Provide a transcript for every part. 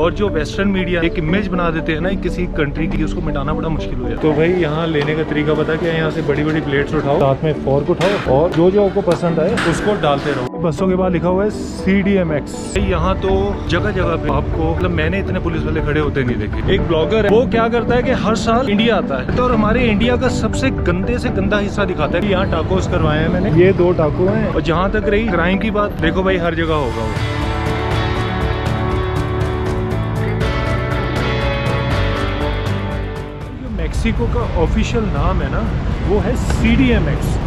और जो western media एक इमेज बना देते हैं ना किसी कंट्री की, उसको मिटाना बड़ा मुश्किल हो जाता है। तो भाई यहाँ लेने का तरीका पता क्या है, यहाँ से बड़ी बड़ी प्लेट्स उठाओ, साथ में फॉर्क उठाओ और जो जो आपको पसंद आए उसको डालते रहो। बसों के बाद लिखा हुआ है CDMX। यहाँ तो जगह जगह पे आपको, मतलब मैंने इतने पुलिस वाले खड़े होते नहीं देखे। एक ब्लॉगर है, वो क्या करता है कि हर साल इंडिया आता है तो और हमारे इंडिया का सबसे गंदे से गंदा हिस्सा दिखाता है। यहाँ टाकोस करवाए हैं मैंने, ये 2 टाको हैं। और जहाँ तक रही क्राइम की बात, देखो भाई हर जगह होगा वो। मेक्सिको का ऑफिशियल नाम है ना, वो है CDMX।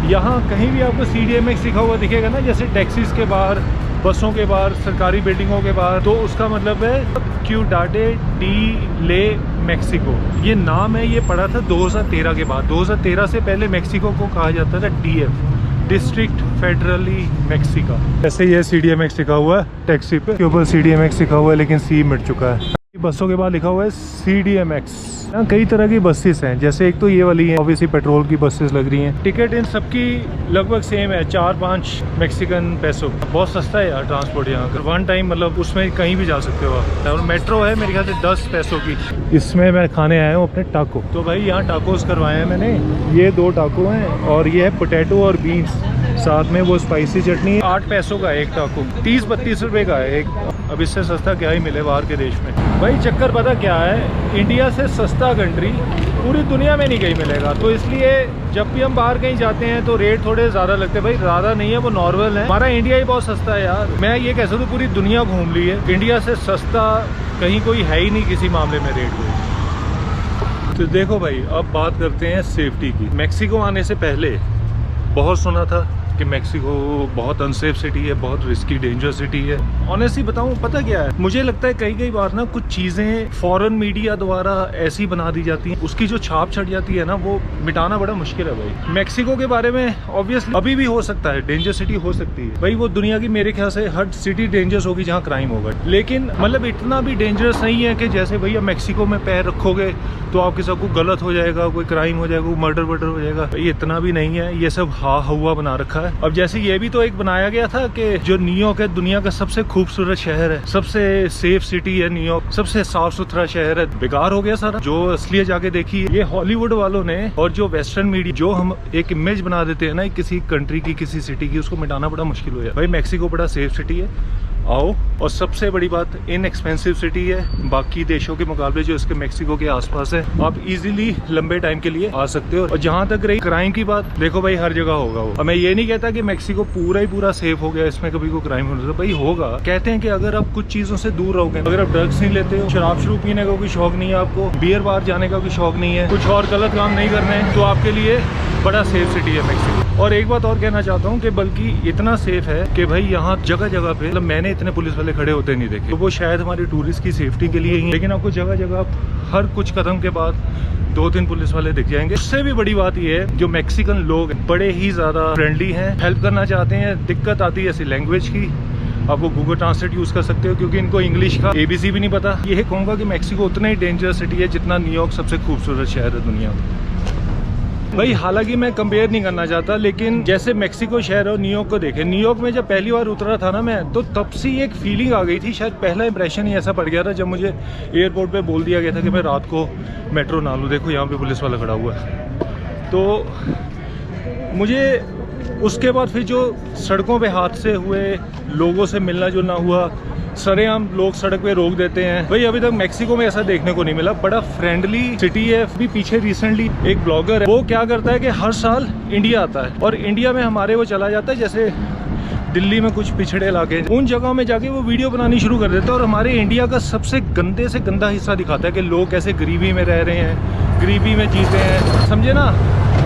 यहाँ कहीं भी आपको CDMX लिखा हुआ दिखेगा ना, जैसे टैक्सीज के बाहर, बसों के बाहर, सरकारी बिल्डिंगों के बाहर, तो उसका मतलब है क्यूडाडे डी ले मेक्सिको। ये नाम है, ये पड़ा था 2013 के बाद। 2013 से पहले मेक्सिको को कहा जाता था DF, डिस्ट्रिक्ट फेडरली मेक्सिका। ऐसे ये CDMX लिखा हुआ है टैक्सी पे, के ऊपर CDMX लिखा हुआ है लेकिन C मिट चुका है। बसों के बाद लिखा हुआ है CDMX। यहाँ कई तरह की बसेस हैं, जैसे एक तो ये वाली है, ऑब्वियसली पेट्रोल की बसेस लग रही हैं। टिकट इन सबकी लगभग सेम है, 4-5 मेक्सिकन पैसों। बहुत सस्ता है यार ट्रांसपोर्ट यहाँ का। वन टाइम मतलब उसमें कहीं भी जा सकते हो आप। और मेट्रो है मेरे ख्याल से 10 पैसों की। इसमें मैं खाने आया हूँ अपने टाको। तो भाई यहाँ टाकोस करवाए हैं मैंने, ये 2 टाको हैं और ये है पोटैटो और बीन्स, साथ में वो स्पाइसी चटनी। 8 पैसों का एक टाको, 30-32 रुपए का है एक। अब इससे सस्ता क्या ही मिले बाहर के देश में। भाई चक्कर पता क्या है, इंडिया से सस्ता कंट्री पूरी दुनिया में नहीं कहीं मिलेगा। तो इसलिए जब भी हम बाहर कहीं जाते हैं तो रेट थोड़े ज़्यादा लगते हैं। भाई ज़्यादा नहीं है, वो नॉर्मल है। हमारा इंडिया ही बहुत सस्ता है यार। मैं ये कह सकता हूँ पूरी दुनिया घूम ली है, इंडिया से सस्ता कहीं कोई है ही नहीं किसी मामले में रेट में। तो देखो भाई, अब बात करते हैं सेफ्टी की। मेक्सिको आने से पहले बहुत सुना था कि मेक्सिको बहुत अनसेफ सिटी है, बहुत रिस्की डेंजर सिटी है। ऑनेस्टली बताऊं, पता क्या है, मुझे लगता है कई बार ना कुछ चीज़ें फॉरेन मीडिया द्वारा ऐसी बना दी जाती हैं, उसकी जो छाप छट जाती है ना, वो मिटाना बड़ा मुश्किल है भाई। मेक्सिको के बारे में ऑब्वियसली अभी भी हो सकता है, डेंजर सिटी हो सकती है भाई। वो दुनिया की मेरे ख्याल से हर सिटी डेंजरस होगी जहाँ क्राइम होगा, लेकिन मतलब इतना भी डेंजरस नहीं है कि जैसे भैया मेक्सिको में पैर रखोगे तो आपके साथ कुछ गलत हो जाएगा, कोई क्राइम हो जाएगा, मर्डर वर्डर हो जाएगा। ये इतना भी नहीं है, ये सब हुआ बना रखा है। अब जैसे ये भी तो एक बनाया गया था कि जो न्यूयॉर्क है दुनिया का सबसे खूबसूरत शहर है, सबसे सेफ सिटी है न्यूयॉर्क, सबसे साफ सुथरा शहर है। बेकार हो गया सारा। जो असलियत जाके देखी, ये हॉलीवुड वालों ने और जो वेस्टर्न मीडिया, जो हम एक इमेज बना देते हैं ना किसी कंट्री की, किसी सिटी की, उसको मिटाना बड़ा मुश्किल हो जाए। भाई मेक्सिको बड़ा सेफ सिटी है, आओ। और सबसे बड़ी बात, इनएक्सपेंसिव सिटी है बाकी देशों के मुकाबले जो इसके मेक्सिको के आसपास है। आप इजीली लंबे टाइम के लिए आ सकते हो। और जहां तक रही क्राइम की बात, देखो भाई हर जगह होगा वो। मैं ये नहीं कहता कि मेक्सिको पूरा ही पूरा सेफ हो गया, इसमें कभी कोई क्राइम हो भाई होगा। कहते हैं कि अगर आप कुछ चीजों से दूर रहोगे, अगर आप ड्रग्स नहीं लेते हो, शराब शुरू पीने का कोई शौक नहीं है आपको, बियर बार जाने का कोई शौक नहीं है, कुछ और गलत काम नहीं करने हैं, तो आपके लिए बड़ा सेफ सिटी है मेक्सिको। और एक बात और कहना चाहता हूँ कि बल्कि इतना सेफ है कि भाई यहाँ जगह जगह पे, मतलब मैंने इतने पुलिस वाले खड़े होते नहीं देखे। तो वो शायद हमारे टूरिस्ट की सेफ्टी के लिए ही, लेकिन आपको जगह जगह हर कुछ कदम के बाद 2-3 पुलिस वाले दिख जाएंगे। उससे भी बड़ी बात ये है, जो मैक्सिकन लोग बड़े ही ज्यादा फ्रेंडली हैं, हेल्प करना चाहते हैं। दिक्कत आती है ऐसी लैंग्वेज की, आप वो गूगल ट्रांसलेट यूज कर सकते हो, क्योंकि इनको इंग्लिश का ABC भी नहीं पता। ये कहूँगा कि मेक्सिको उतना ही डेंजरस सिटी है जितना न्यूयॉर्क सबसे खूबसूरत शहर है दुनिया में। भाई हालांकि मैं कंपेयर नहीं करना चाहता, लेकिन जैसे मेक्सिको शहर और न्यूयॉर्क को देखे, न्यूयॉर्क में जब पहली बार उतरा था ना मैं, तो तब से एक फीलिंग आ गई थी, शायद पहला इंप्रेशन ही ऐसा पड़ गया था जब मुझे एयरपोर्ट पे बोल दिया गया था कि मैं रात को मेट्रो ना लूँ। देखो यहाँ पे पुलिस वाला खड़ा हुआ है। तो मुझे उसके बाद फिर जो सड़कों पे हादसे हुए, लोगों से मिलना जुलना हुआ, सरेआम लोग सड़क पे रोक देते हैं, भाई अभी तक मेक्सिको में ऐसा देखने को नहीं मिला। बड़ा फ्रेंडली सिटी है। अभी पीछे रिसेंटली एक ब्लॉगर है, वो क्या करता है कि हर साल इंडिया आता है और इंडिया में हमारे वो चला जाता है, जैसे दिल्ली में कुछ पिछड़े इलाके, उन जगहों में जाके वो वीडियो बनानी शुरू कर देता है और हमारे इंडिया का सबसे गंदे से गंदा हिस्सा दिखाता है कि लोग कैसे गरीबी में रह रहे हैं, गरीबी में जीते हैं, समझे ना।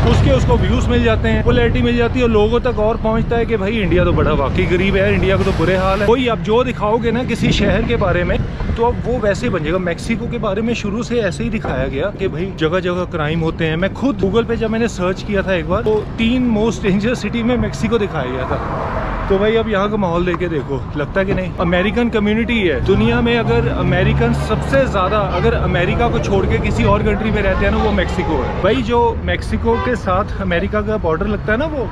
उसको व्यूज मिल जाते हैं, पॉपुलैरिटी मिल जाती है और लोगों तक और पहुंचता है कि भाई इंडिया तो बड़ा वाकई गरीब है, इंडिया का तो बुरे हाल है। कोई आप जो दिखाओगे ना किसी शहर के बारे में, तो अब वो वैसे ही बन जाएगा। मेक्सिको के बारे में शुरू से ऐसे ही दिखाया गया कि भाई जगह जगह क्राइम होते हैं। मैं खुद गूगल पे जब मैंने सर्च किया था एक बार, तो 3 मोस्ट डेंजरस सिटी में मेक्सिको दिखाया गया था। तो भाई अब यहाँ का माहौल देके देखो, लगता कि नहीं अमेरिकन कम्युनिटी है दुनिया में। अगर अमेरिकन सबसे ज्यादा, अगर अमेरिका को छोड़ के किसी और कंट्री में रहते हैं ना, वो मेक्सिको है भाई। जो मेक्सिको के साथ अमेरिका का बॉर्डर लगता है ना, वो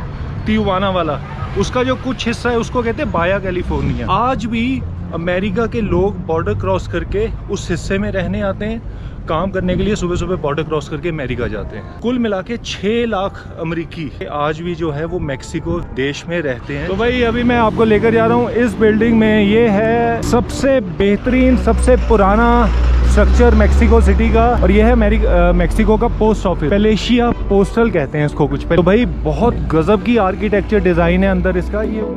तिजुआना वाला, उसका जो कुछ हिस्सा है उसको कहते हैं बाया कैलिफोर्निया। आज भी अमेरिका के लोग बॉर्डर क्रॉस करके उस हिस्से में रहने आते हैं, काम करने के लिए सुबह सुबह बॉर्डर क्रॉस करके अमेरिका जाते हैं। कुल मिला के 6 लाख अमेरिकी आज भी जो है वो मेक्सिको देश में रहते हैं। तो भाई अभी मैं आपको लेकर जा रहा हूँ इस बिल्डिंग में। ये है सबसे बेहतरीन, सबसे पुराना स्ट्रक्चर मेक्सिको सिटी का, और ये है मेक्सिको का पोस्ट ऑफिस, पेलेशिया पोस्टल कहते हैं इसको कुछ पे। तो भाई बहुत गजब की आर्किटेक्चर डिजाइन है अंदर इसका। ये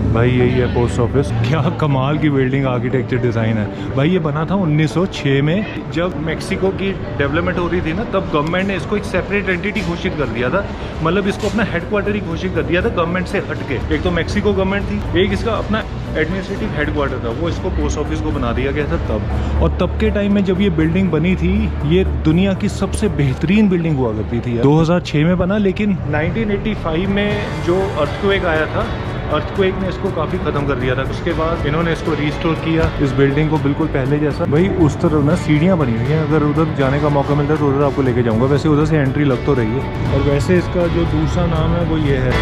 भाई यही है पोस्ट ऑफिस। क्या कमाल की बिल्डिंग, आर्किटेक्चर डिज़ाइन है भाई। ये बना था 1906 में, जब मेक्सिको की डेवलपमेंट हो रही थी ना, तब गवर्नमेंट ने इसको एक सेपरेट एंटिटी घोषित कर दिया था। मतलब इसको अपना हेडक्वार्टर ही घोषित कर दिया था गवर्नमेंट से हटके। एक तो मेक्सिको गवर्नमेंट थी, एक इसका अपना एडमिनिस्ट्रेटिव हेडक्वार्टर था, वो इसको पोस्ट ऑफिस को बना दिया गया था तब। और तब के टाइम में जब ये बिल्डिंग बनी थी, ये दुनिया की सबसे बेहतरीन बिल्डिंग हुआ करती थी। 2006 में बना, लेकिन 1985 में जो अर्थक्वेक आया था, अर्थक्वेक ने इसको काफ़ी ख़त्म कर दिया था। उसके बाद इन्होंने इसको रिस्टोर किया, इस बिल्डिंग को बिल्कुल पहले जैसा। भाई उस तरफ ना सीढ़ियाँ बनी हुई हैं, अगर उधर जाने का मौका मिलता है तो उधर आपको लेके जाऊँगा। वैसे उधर से एंट्री लग तो रही है। और वैसे इसका जो दूसरा नाम है वो ये है,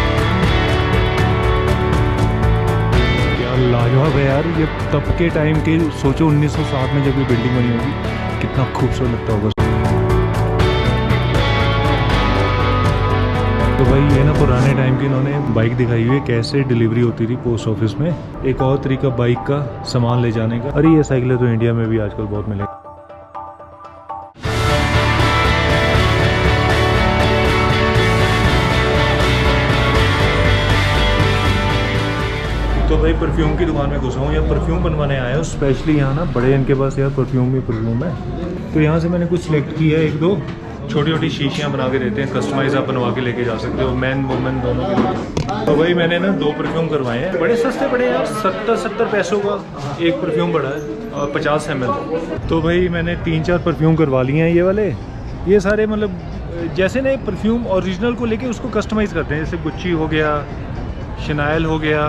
क्या लाजवाब है यार। ये तब के टाइम के, सोचो 1907 में जब ये बिल्डिंग बनी होगी, कितना खूबसूरत लगता होगा। तो भाई ये ना पुराने टाइम की इन्होंने बाइक दिखाई हुई है, कैसे डिलीवरी होती थी पोस्ट ऑफिस में। एक और तरीका बाइक का सामान ले जाने का। अरे ये साइकिलें तो इंडिया में भी आजकल बहुत मिलेगी। तो भाई परफ्यूम की दुकान में घुसा हूँ, या परफ्यूम बनवाने आया हूँ स्पेशली। यहाँ ना बड़े इनके पास यार परफ्यूम है। तो यहाँ से मैंने कुछ सिलेक्ट किया है, 1-2 छोटी छोटी शीशियाँ बना के देते हैं, कस्टमाइज आप बनवा के लेके जा सकते हो, मैन वुमेन दोनों के लिए। तो भाई मैंने ना 2 परफ्यूम करवाए हैं, बड़े सस्ते पड़े यार, 70 पैसों का एक परफ्यूम पड़ा है, और 50 ml। तो भाई मैंने 3-4 परफ्यूम करवा लिए हैं ये वाले। ये सारे मतलब जैसे ना परफ्यूम ओरिजिनल को लेके उसको कस्टमाइज़ करते हैं, जैसे गुच्ची हो गया, शनाइल हो गया,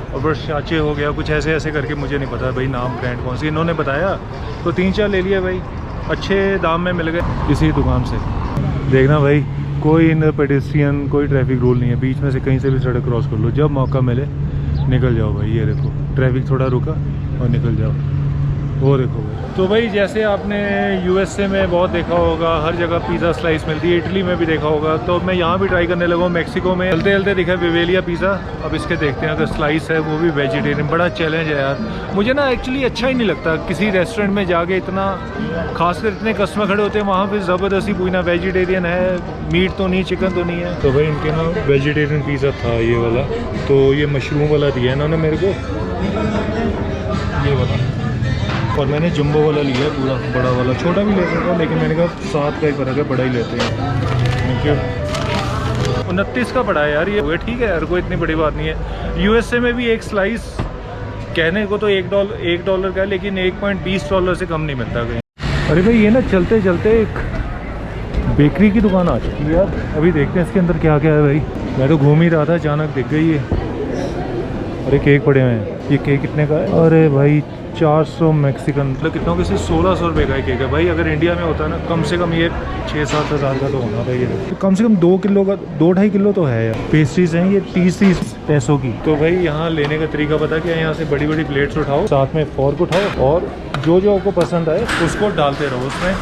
और वर्साचे हो गया, कुछ ऐसे ऐसे करके। मुझे नहीं पता भाई नाम ब्रांड कौन सी, इन्होंने बताया तो 3-4 ले लिया भाई, अच्छे दाम में मिल गए इसी दुकान से। देखना भाई, कोई इन पेडेस्ट्रियन, कोई ट्रैफिक रूल नहीं है, बीच में से कहीं से भी सड़क क्रॉस कर लो, जब मौका मिले निकल जाओ भाई। ये देखो ट्रैफिक थोड़ा रुका और निकल जाओ, वो देखो। तो भाई जैसे आपने यूएसए में बहुत देखा होगा, हर जगह पिज़्ज़ा स्लाइस मिलती है, इटली में भी देखा होगा, तो मैं यहाँ भी ट्राई करने लगा हूँ। मेक्सिको में चलते चलते दिखा विवेलिया पिज़्ज़ा। अब इसके देखते हैं, अगर स्लाइस है वो भी वेजिटेरियन। बड़ा चैलेंज है यार, मुझे ना एक्चुअली अच्छा ही नहीं लगता किसी रेस्टोरेंट में जाके, इतना खासकर इतने कस्टमर खड़े होते हैं वहाँ पे ज़बरदस्ती पूछना वेजिटेरियन है, मीट तो नहीं, चिकन तो नहीं है। तो भाई इनके ना वेजिटेरियन पिज़्ज़ा था ये वाला, तो ये मशरूम वाला दिया इन्होंने मेरे को, ये वाला। और मैंने जंबो वाला लिया है पूरा, बड़ा वाला। छोटा भी ले सकता हूँ, लेकिन मैंने कहा 7 का ही फ़र्क है, बड़ा ही लेते हैं क्योंकि 29 का पड़ा है यार ये। ठीक है यार, कोई इतनी बड़ी बात नहीं है। यूएसए में भी एक स्लाइस कहने को तो $1 का है, लेकिन $1.20 से कम नहीं मिलता कहीं। अरे भाई ये ना चलते चलते एक बेकरी की दुकान आ चुकी है यार। अभी देखते हैं इसके अंदर क्या क्या है भाई। मैं तो घूम ही रहा था, अचानक दिख गई ये। अरे केक पड़े हुए हैं, ये केक कितने का है? अरे भाई 400 मैक्सिकन, मतलब कितना किसी 1600 रुपये का केक है भाई। अगर इंडिया में होता है ना, कम से कम ये 6-7 हज़ार का तो होना था ये, तो कम से कम 2 किलो का, 2-2.5 किलो तो है यार। पेस्ट्रीज हैं ये 30 पैसों की। तो भाई यहाँ लेने का तरीका पता क्या है, यहाँ से बड़ी बड़ी प्लेट्स उठाओ, साथ में फोर्क उठाओ, और जो जो आपको पसंद आए उसको डालते रहो उसमें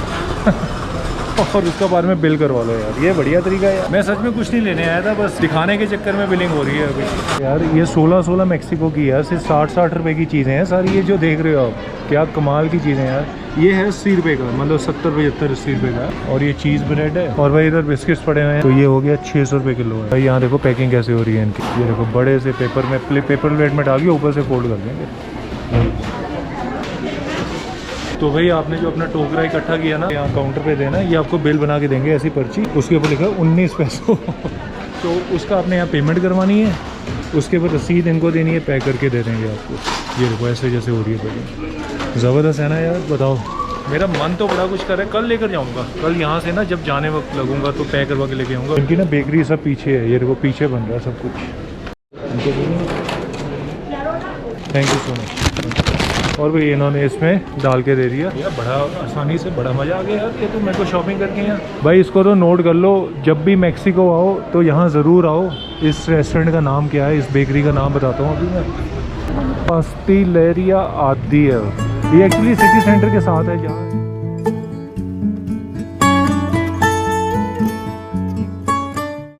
और उसका बाद में बिल करवा लो यार। ये बढ़िया तरीका है यार। मैं सच में कुछ नहीं लेने आया था, बस दिखाने के चक्कर में बिलिंग हो रही है अभी यार। ये 16 मैक्सिको की यार, सिर्फ 60 रुपये की चीज़ें हैं सारी। ये जो देख रहे हो आप, क्या कमाल की चीज़ें यार। ये है 80 रुपये का, मतलब 70-75-80 रुपये का। और ये चीज़ ब्रेड है, और भाई इधर बिस्किट्स पड़े हुए हैं। तो ये हो गया 600 रुपये किलो है भाई। यहाँ देखो पैकिंग कैसे हो रही है इनकी। ये देखो बड़े से पेपर में, पेपर प्लेट में डाल के ऊपर से फोल्ड कर देंगे। तो भाई आपने जो अपना टोकरा इकट्ठा किया ना, यहाँ काउंटर पे देना, ये आपको बिल बना के देंगे ऐसी पर्ची, उसके ऊपर लिखा है 19 पैसों तो उसका आपने यहाँ पेमेंट करवानी है, उसके बाद रसीद इनको देनी है, पैक करके दे देंगे आपको। ये देखो ऐसे जैसे हो रही है पैकिंग। ज़बरदस्त है ना यार, बताओ। मेरा मन तो बड़ा कुछ कर रहा है, कल लेकर जाऊँगा। कल यहाँ से ना जब जाने वक्त लगूंगा तो पैक करवा के लेके आऊँगा। इनकी ना बेकरी सब पीछे है, ये देखो पीछे बन रहा है सब कुछ। Thank you so much. और भी इन्होंने इसमें डाल के दे दिया यार, बड़ा आसानी से, बड़ा मज़ा आ गया यार। ये तो मेरे को शॉपिंग करके यहाँ भाई, इसको तो नोट कर लो, जब भी मैक्सिको आओ तो यहाँ ज़रूर आओ। इस रेस्टोरेंट का नाम क्या है, इस बेकरी का नाम बताता हूँ अभी मैं, पास्टेलेरिया आदियल। ये एक्चुअली सिटी सेंटर के साथ है जहाँ